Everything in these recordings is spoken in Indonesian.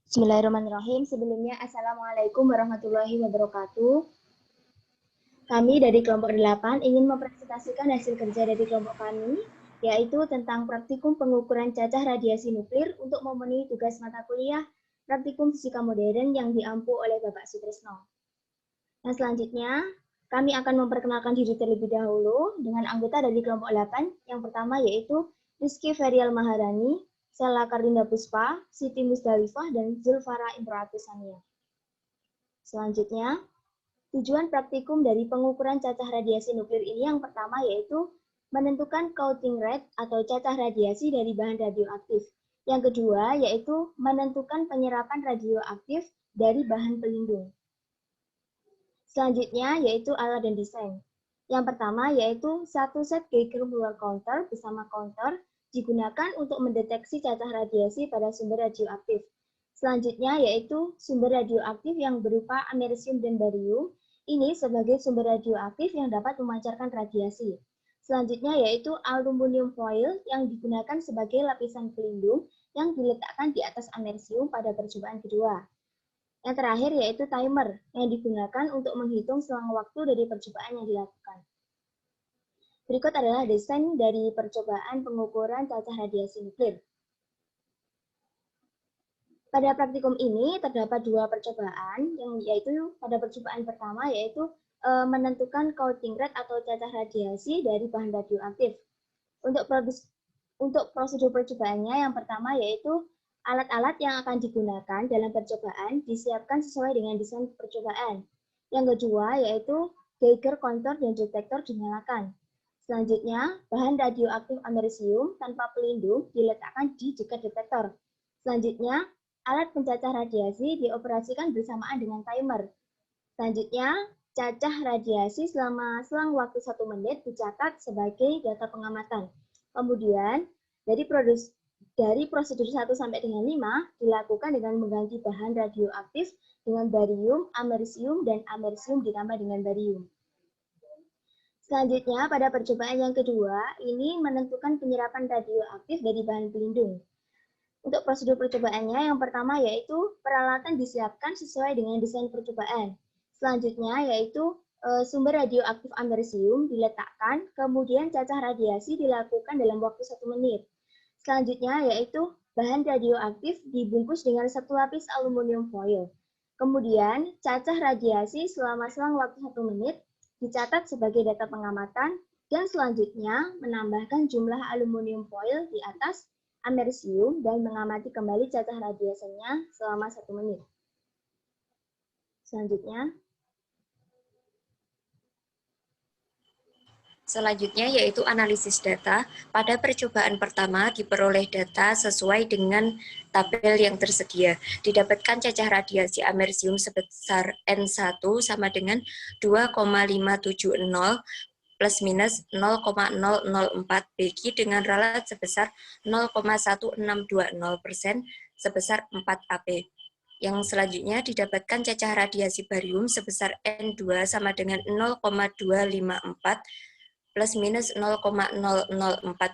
Bismillahirrahmanirrahim. Sebelumnya, Assalamualaikum warahmatullahi wabarakatuh. Kami dari kelompok 8 ingin mempresentasikan hasil kerja dari kelompok kami, yaitu tentang praktikum pengukuran cacah radiasi nuklir untuk memenuhi tugas mata kuliah praktikum fisika modern yang diampu oleh Bapak Sutrisno. Nah, selanjutnya, kami akan memperkenalkan diri terlebih dahulu dengan anggota dari kelompok 8. Yang pertama yaitu Rizky Ferial Maharani, Sela Karlinda Puspa, Siti Musdalifah, dan Zulfara Imroatusania. Selanjutnya, tujuan praktikum dari pengukuran cacah radiasi nuklir ini yang pertama yaitu menentukan coating rate atau cacah radiasi dari bahan radioaktif. Yang kedua yaitu menentukan penyerapan radioaktif dari bahan pelindung. Selanjutnya yaitu alat dan desain. Yang pertama yaitu satu set Geiger-Müller counter bersama counter digunakan untuk mendeteksi cacah radiasi pada sumber radioaktif. Selanjutnya yaitu sumber radioaktif yang berupa amerisium dan barium, ini sebagai sumber radioaktif yang dapat memancarkan radiasi. Selanjutnya yaitu aluminium foil yang digunakan sebagai lapisan pelindung yang diletakkan di atas amerisium pada percobaan kedua. Yang terakhir yaitu timer yang digunakan untuk menghitung selang waktu dari percobaan yang dilakukan. Berikut adalah desain dari percobaan pengukuran cacah radiasi nuklir. Pada praktikum ini terdapat dua percobaan, yaitu pada percobaan pertama yaitu menentukan coating rate atau cacah radiasi dari bahan radioaktif. Untuk prosedur percobaannya yang pertama yaitu alat-alat yang akan digunakan dalam percobaan disiapkan sesuai dengan desain percobaan. Yang kedua yaitu Geiger counter dan detektor dinyalakan. Selanjutnya, bahan radioaktif amerisium tanpa pelindung diletakkan di dekat detektor. Selanjutnya, alat pencacah radiasi dioperasikan bersamaan dengan timer. Selanjutnya, cacah radiasi selama selang waktu 1 menit dicatat sebagai data pengamatan. Kemudian, dari prosedur 1 sampai dengan 5 dilakukan dengan mengganti bahan radioaktif dengan barium, amerisium, dan amerisium ditambah dengan barium. Selanjutnya, pada percobaan yang kedua, ini menentukan penyerapan radioaktif dari bahan pelindung. Untuk prosedur percobaannya, yang pertama yaitu peralatan disiapkan sesuai dengan desain percobaan. Selanjutnya yaitu sumber radioaktif amerisium diletakkan, kemudian cacah radiasi dilakukan dalam waktu 1 menit. Selanjutnya yaitu bahan radioaktif dibungkus dengan satu lapis aluminium foil. Kemudian cacah radiasi selama selang waktu 1 menit dicatat sebagai data pengamatan, dan selanjutnya menambahkan jumlah aluminium foil di atas amerisium dan mengamati kembali cacah radiasinya selama 1 menit. Selanjutnya yaitu analisis data. Pada percobaan pertama diperoleh data sesuai dengan tabel yang tersedia. Didapatkan cacah radiasi amerisium sebesar N1 sama dengan 2,570 plus minus 0,004 Bq dengan ralat sebesar 0,1620% sebesar 4 AP. Yang selanjutnya didapatkan cacah radiasi barium sebesar N2 sama dengan 0,254 plus minus 0,004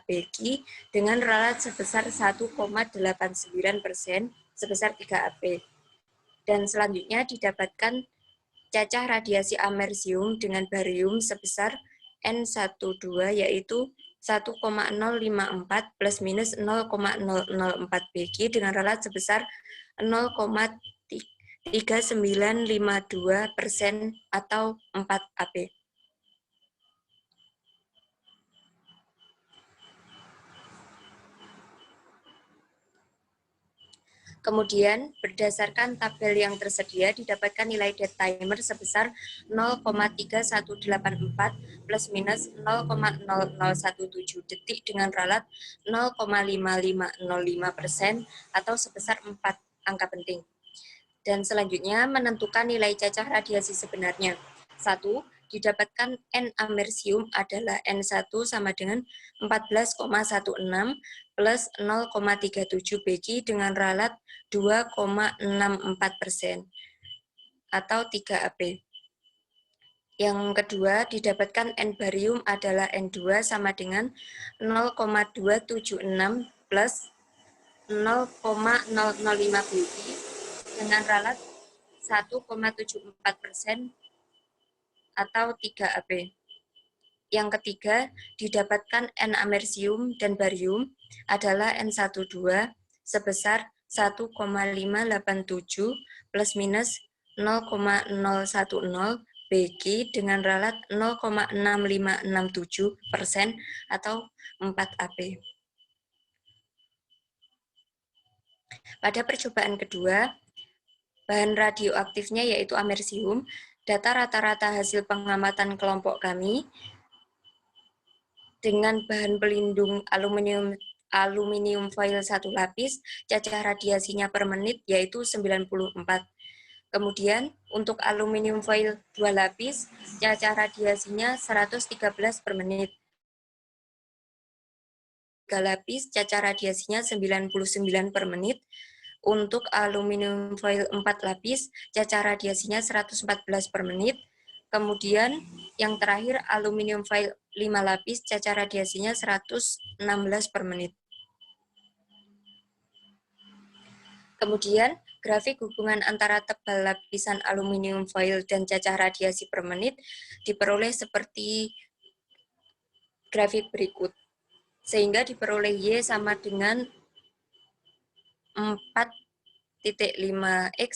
Bq dengan ralat sebesar 1,89% sebesar 3 AP. Dan selanjutnya didapatkan cacah radiasi amerisium dengan barium sebesar N12 yaitu 1,054 plus minus 0,004 Bq dengan ralat sebesar 0,3952% atau 4 AP. Kemudian, berdasarkan tabel yang tersedia, didapatkan nilai dead timer sebesar 0,3184 plus minus 0,0017 detik dengan ralat 0,5505% atau sebesar 4 angka penting. Dan selanjutnya, menentukan nilai cacah radiasi sebenarnya. 1. Didapatkan N amerisium adalah N1 sama dengan 14,16 plus 0,37 Bq dengan ralat 2,64% atau 3 AP. Yang kedua, didapatkan N barium adalah N2 sama dengan 0,276 plus 0,005 Bq dengan ralat 1,74% atau 3 AB. Yang ketiga, didapatkan N-amerisium dan barium adalah N12 sebesar 1,587 plus minus 0,010 Bg dengan ralat 0,6567% atau 4 AB. Pada percobaan kedua, bahan radioaktifnya yaitu amerisium. Data rata-rata hasil pengamatan kelompok kami dengan bahan pelindung aluminium foil 1 lapis, cacah radiasinya per menit yaitu 94. Kemudian untuk aluminium foil 2 lapis, cacah radiasinya 113 per menit. 3 lapis, cacah radiasinya 99 per menit. Untuk aluminium foil 4 lapis, cacah radiasinya 114 per menit. Kemudian yang terakhir aluminium foil 5 lapis, cacah radiasinya 116 per menit. Kemudian grafik hubungan antara tebal lapisan aluminium foil dan cacah radiasi per menit diperoleh seperti grafik berikut. Sehingga diperoleh Y sama dengan 4,5X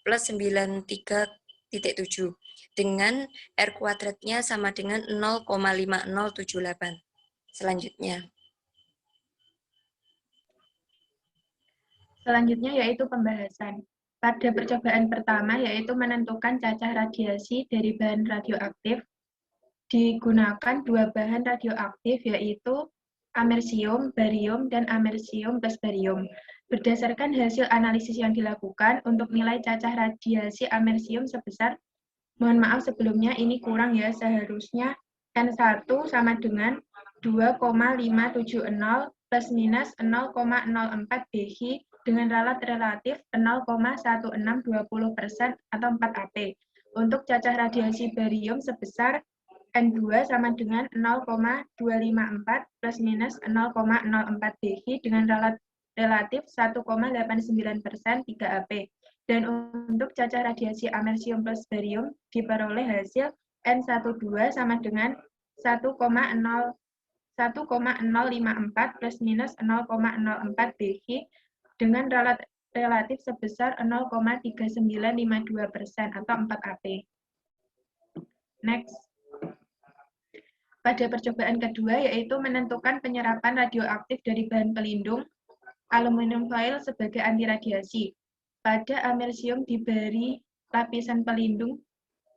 plus 93,7 dengan R kuadratnya sama dengan 0,5078. Selanjutnya yaitu pembahasan. Pada percobaan pertama yaitu menentukan cacah radiasi dari bahan radioaktif, digunakan 2 bahan radioaktif yaitu amerisium, barium, dan amerisium plus barium. Berdasarkan hasil analisis yang dilakukan untuk nilai cacah radiasi amerisium sebesar, mohon maaf sebelumnya ini kurang ya, seharusnya N1 sama dengan 2,570 plus minus 0,04 Bg dengan ralat relatif 0,1620% atau 4 AP. Untuk cacah radiasi barium sebesar N2 sama dengan 0,254 plus minus 0,04 Bg dengan ralat relatif 1,89% 3 AP. Dan untuk cacah radiasi amerisium plus barium diperoleh hasil N12 sama dengan 1,054 plus minus 0,04 Bg dengan ralat relatif sebesar 0,3952% atau 4 AP. Next. Pada percobaan kedua yaitu menentukan penyerapan radioaktif dari bahan pelindung aluminium foil sebagai anti radiasi. Pada amerisium diberi lapisan pelindung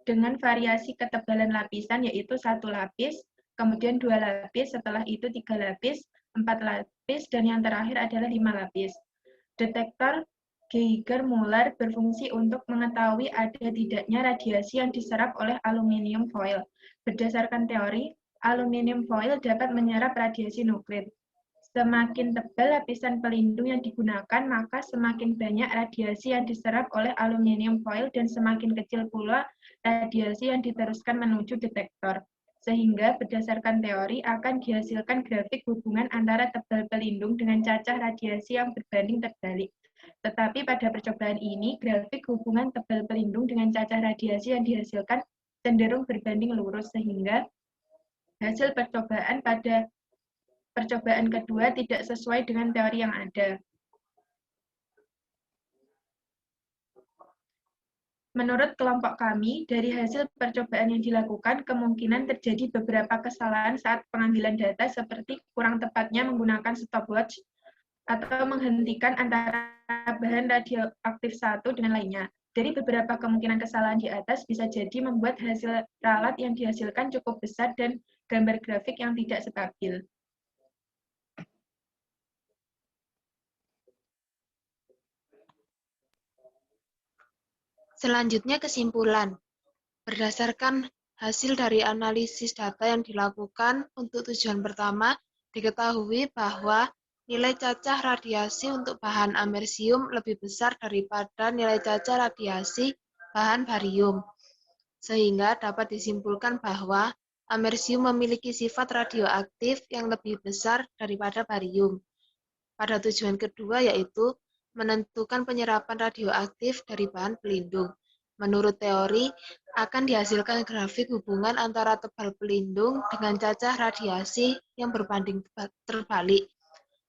dengan variasi ketebalan lapisan yaitu 1 lapis, kemudian 2 lapis, setelah itu 3 lapis, 4 lapis, dan yang terakhir adalah 5 lapis. Detektor Geiger-Müller berfungsi untuk mengetahui ada tidaknya radiasi yang diserap oleh aluminium foil. Berdasarkan teori, aluminium foil dapat menyerap radiasi nuklir. Semakin tebal lapisan pelindung yang digunakan, maka semakin banyak radiasi yang diserap oleh aluminium foil dan semakin kecil pula radiasi yang diteruskan menuju detektor. Sehingga berdasarkan teori akan dihasilkan grafik hubungan antara tebal pelindung dengan cacah radiasi yang berbanding terbalik. Tetapi pada percobaan ini, grafik hubungan tebal pelindung dengan cacah radiasi yang dihasilkan cenderung berbanding lurus, sehingga hasil percobaan pada percobaan kedua tidak sesuai dengan teori yang ada. Menurut kelompok kami, dari hasil percobaan yang dilakukan, kemungkinan terjadi beberapa kesalahan saat pengambilan data seperti kurang tepatnya menggunakan stopwatch atau menghentikan antara bahan radioaktif satu dengan lainnya. Dari beberapa kemungkinan kesalahan di atas bisa jadi membuat hasil ralat yang dihasilkan cukup besar dan gambar grafik yang tidak stabil. Selanjutnya kesimpulan. Berdasarkan hasil dari analisis data yang dilakukan untuk tujuan pertama, diketahui bahwa nilai cacah radiasi untuk bahan amerisium lebih besar daripada nilai cacah radiasi bahan barium. Sehingga dapat disimpulkan bahwa amerisium memiliki sifat radioaktif yang lebih besar daripada barium. Pada tujuan kedua yaitu menentukan penyerapan radioaktif dari bahan pelindung. Menurut teori, akan dihasilkan grafik hubungan antara tebal pelindung dengan cacah radiasi yang berbanding terbalik.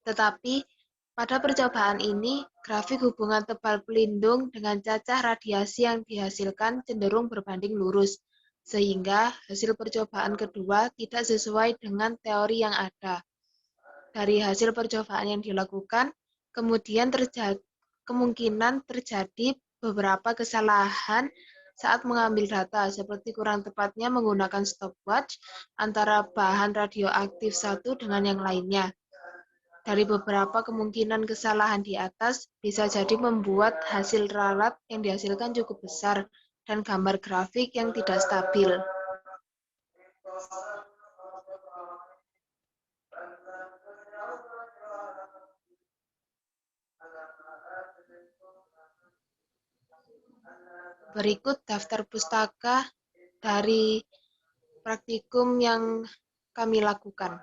Tetapi, pada percobaan ini, grafik hubungan tebal pelindung dengan cacah radiasi yang dihasilkan cenderung berbanding lurus, sehingga hasil percobaan kedua tidak sesuai dengan teori yang ada. Dari hasil percobaan yang dilakukan, kemungkinan terjadi beberapa kesalahan saat mengambil data, seperti kurang tepatnya menggunakan stopwatch antara bahan radioaktif satu dengan yang lainnya. Dari beberapa kemungkinan kesalahan di atas, bisa jadi membuat hasil ralat yang dihasilkan cukup besar dan gambar grafik yang tidak stabil. Berikut daftar pustaka dari praktikum yang kami lakukan.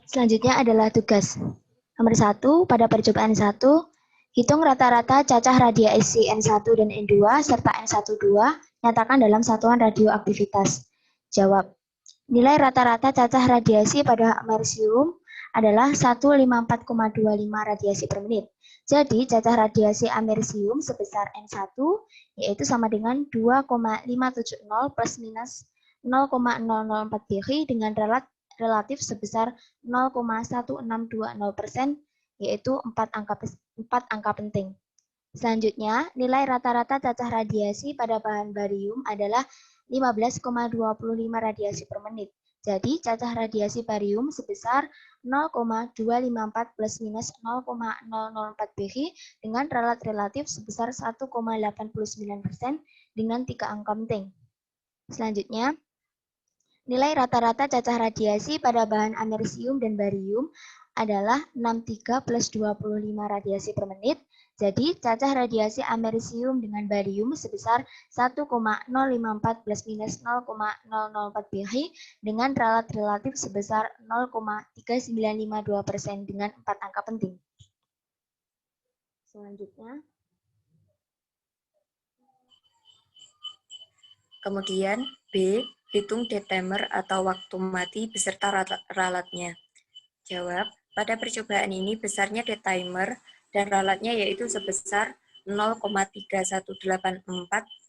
Selanjutnya adalah tugas. Nomor 1, pada percobaan 1, hitung rata-rata cacah radiasi N1 dan N2 serta N12 nyatakan dalam satuan radioaktivitas. Jawab. Nilai rata-rata cacah radiasi pada amerisium adalah 154,25 radiasi per menit. Jadi, cacah radiasi amerisium sebesar N1 yaitu sama dengan 2,570 plus minus 0,004 Bq dengan relatif sebesar 0,1620%, yaitu 4 angka penting. Selanjutnya, nilai rata-rata cacah radiasi pada bahan barium adalah 15,25 radiasi per menit. Jadi, cacah radiasi barium sebesar 0,254 plus minus 0,004 Bq dengan relatif sebesar 1,89% dengan 3 angka penting. Selanjutnya, nilai rata-rata cacah radiasi pada bahan amerisium dan barium adalah 63 plus 25 radiasi per menit. Jadi, cacah radiasi amerisium dengan barium sebesar 1,054 plus minus 0,004 Bq dengan relatif sebesar 0,3952% dengan 4 angka penting. Selanjutnya, kemudian B. Hitung D-timer atau waktu mati beserta ralatnya. Jawab, pada percobaan ini besarnya D-timer dan ralatnya yaitu sebesar 0,3184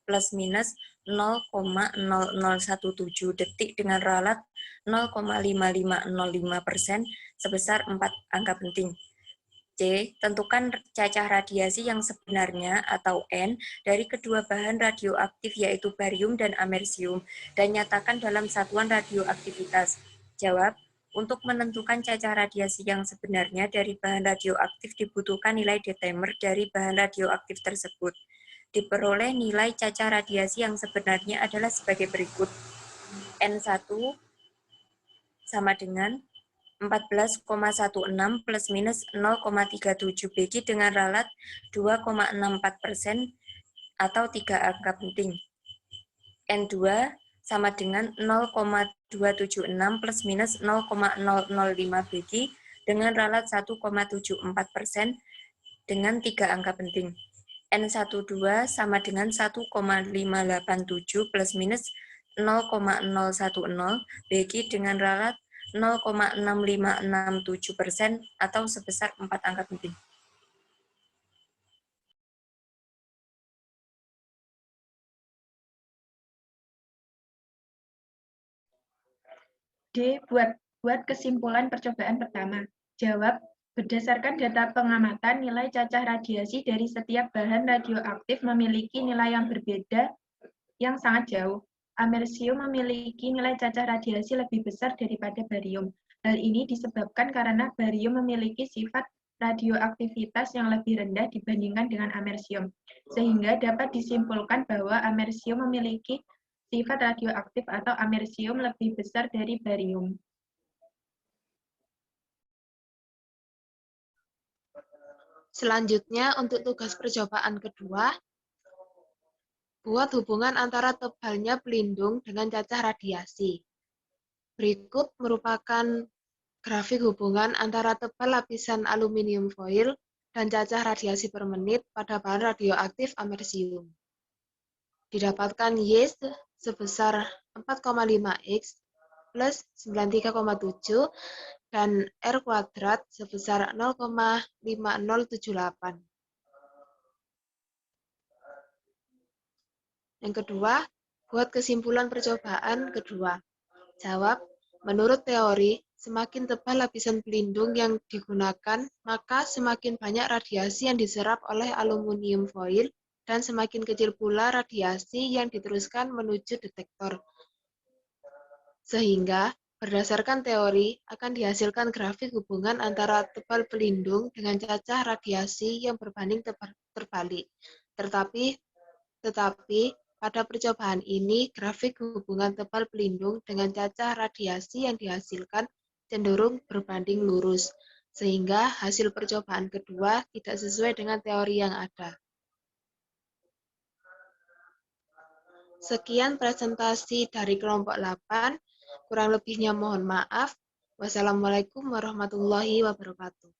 plus minus 0,0017 detik dengan ralat 0,5505% sebesar 4 angka penting. C. Tentukan cacah radiasi yang sebenarnya atau N dari kedua bahan radioaktif yaitu barium dan amerisium dan nyatakan dalam satuan radioaktivitas. Jawab, untuk menentukan cacah radiasi yang sebenarnya dari bahan radioaktif dibutuhkan nilai D-timer dari bahan radioaktif tersebut. Diperoleh nilai cacah radiasi yang sebenarnya adalah sebagai berikut. N1 sama dengan 14,16 plus minus 0,37 Bq dengan ralat 2,64% atau 3 angka penting. N2 sama dengan 0,276 plus minus 0,005 Bq dengan ralat 1,74% dengan 3 angka penting. N12 sama dengan 1,587 plus minus 0,010 Bq dengan ralat 0,6567% atau sebesar 4 angka penting. D. Buat kesimpulan percobaan pertama. Jawab, berdasarkan data pengamatan, nilai cacah radiasi dari setiap bahan radioaktif memiliki nilai yang berbeda yang sangat jauh. Amerisium memiliki nilai cacah radiasi lebih besar daripada barium. Hal ini disebabkan karena barium memiliki sifat radioaktivitas yang lebih rendah dibandingkan dengan amerisium, sehingga dapat disimpulkan bahwa amerisium memiliki sifat radioaktif atau amerisium lebih besar dari barium. Selanjutnya, untuk tugas percobaan kedua, buat hubungan antara tebalnya pelindung dengan cacah radiasi. Berikut merupakan grafik hubungan antara tebal lapisan aluminium foil dan cacah radiasi per menit pada bahan radioaktif amerisium. Didapatkan Y sebesar 4,5X plus 93,7 dan R kuadrat sebesar 0,5078. Yang kedua, buat kesimpulan percobaan kedua. Jawab, menurut teori, semakin tebal lapisan pelindung yang digunakan, maka semakin banyak radiasi yang diserap oleh aluminium foil dan semakin kecil pula radiasi yang diteruskan menuju detektor. Sehingga, berdasarkan teori, akan dihasilkan grafik hubungan antara tebal pelindung dengan cacah radiasi yang berbanding terbalik. Tetapi, pada percobaan ini, grafik hubungan tebal pelindung dengan cacah radiasi yang dihasilkan cenderung berbanding lurus, sehingga hasil percobaan kedua tidak sesuai dengan teori yang ada. Sekian presentasi dari kelompok 8, kurang lebihnya mohon maaf. Wassalamualaikum warahmatullahi wabarakatuh.